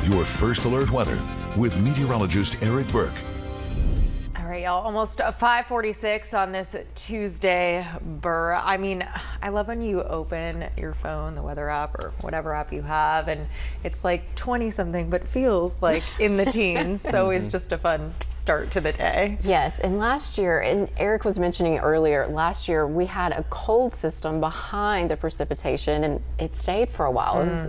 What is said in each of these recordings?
Your first alert weather with meteorologist Eric Burke. All right, y'all, almost 5:46 on this Tuesday. I mean, I love when you open your phone, the weather app or whatever app you have, and it's like 20 something, but feels like in the teens. So it's just a fun start to the day. Yes, and last year, and Eric was mentioning earlier, last year we had a cold system behind the precipitation and it stayed for a while. It was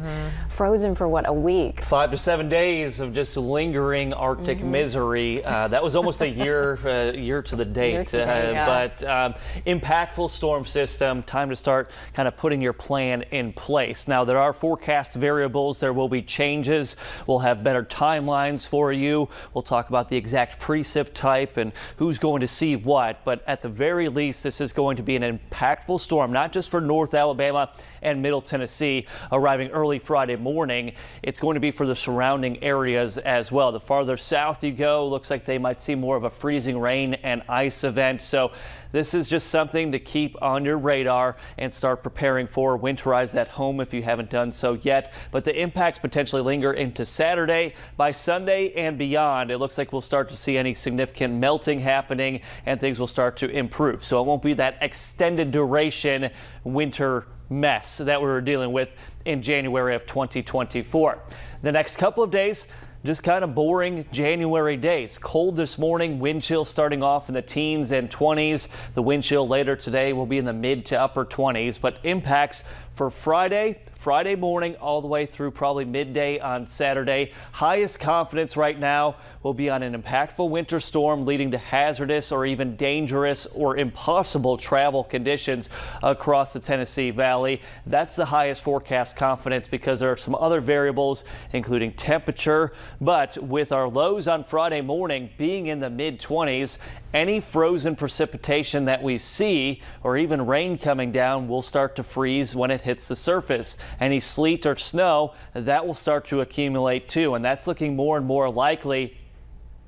frozen for what, a week? 5 to 7 days of just lingering Arctic misery. That was almost a year to the date. Year to date, yes. But impactful storm system, time to start kind of putting your plan in place. Now, there are forecast variables. There will be changes. We'll have better timelines for you. We'll talk about the exact precip type and who's going to see what. But at the very least, this is going to be an impactful storm, not just for North Alabama and Middle Tennessee, arriving early Friday morning. It's going to be for the surrounding areas as well. The farther south you go, looks like they might see more of a freezing rain and ice event. So this is just something to keep on your radar and start preparing for. Winterize that home if you haven't done so yet. But the impacts potentially linger into Saturday. By Sunday and beyond, it looks like we'll start to see any significant melting happening and things will start to improve. So it won't be that extended duration winter mess that we were dealing with in January of 2024. The next couple of days, just kind of boring January days. Cold this morning, wind chill starting off in the teens and 20s. The wind chill later today will be in the mid to upper 20s, but impacts for Friday morning all the way through probably midday on Saturday. Highest confidence right now will be on an impactful winter storm leading to hazardous or even dangerous or impossible travel conditions across the Tennessee Valley. That's the highest forecast confidence because there are some other variables, including temperature. But with our lows on Friday morning being in the mid-20s, any frozen precipitation that we see or even rain coming down will start to freeze when it hits the surface. Any sleet or snow, that will start to accumulate too, and that's looking more and more likely.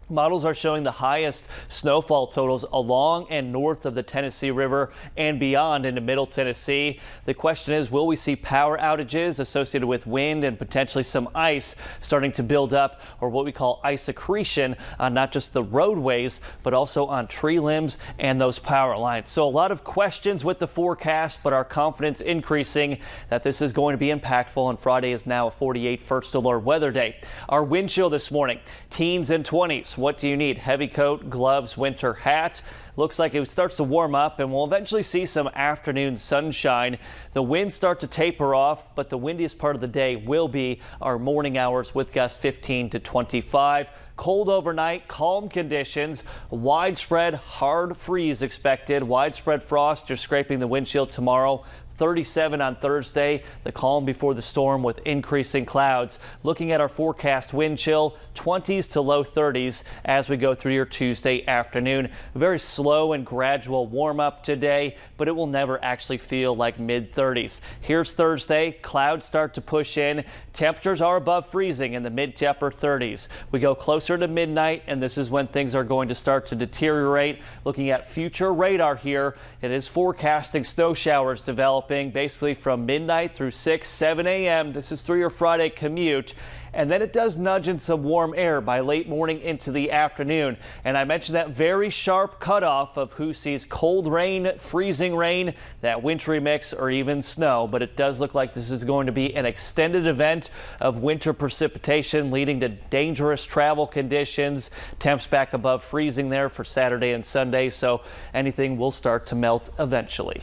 Models are showing the highest snowfall totals along and north of the Tennessee River and beyond into Middle Tennessee. The question is, will we see power outages associated with wind and potentially some ice starting to build up, or what we call ice accretion on not just the roadways, but also on tree limbs and those power lines? So a lot of questions with the forecast, but our confidence increasing that this is going to be impactful, and Friday is now a 48 first alert weather day. Our wind chill this morning, teens and 20s. What do you need? Heavy coat, gloves, winter hat. Looks like it starts to warm up and we'll eventually see some afternoon sunshine. The winds start to taper off, but the windiest part of the day will be our morning hours with gusts 15 to 25. Cold overnight, calm conditions, widespread hard freeze expected. Widespread frost, you're scraping the windshield tomorrow. 37 on Thursday, the calm before the storm with increasing clouds. Looking at our forecast wind chill, 20s to low 30s as we go through your Tuesday afternoon. Very slow and gradual warm up today, but it will never actually feel like mid 30s. Here's Thursday, clouds start to push in. Temperatures are above freezing in the mid to upper 30s. We go closer to midnight and this is when things are going to start to deteriorate. Looking at future radar here, it is forecasting snow showers developing basically from midnight through 7 a.m. This is through your Friday commute. And then it does nudge in some warm air by late morning into the afternoon. And I mentioned that very sharp cutoff of who sees cold rain, freezing rain, that wintry mix, or even snow. But it does look like this is going to be an extended event of winter precipitation leading to dangerous travel conditions. Temps back above freezing there for Saturday and Sunday. So anything will start to melt eventually.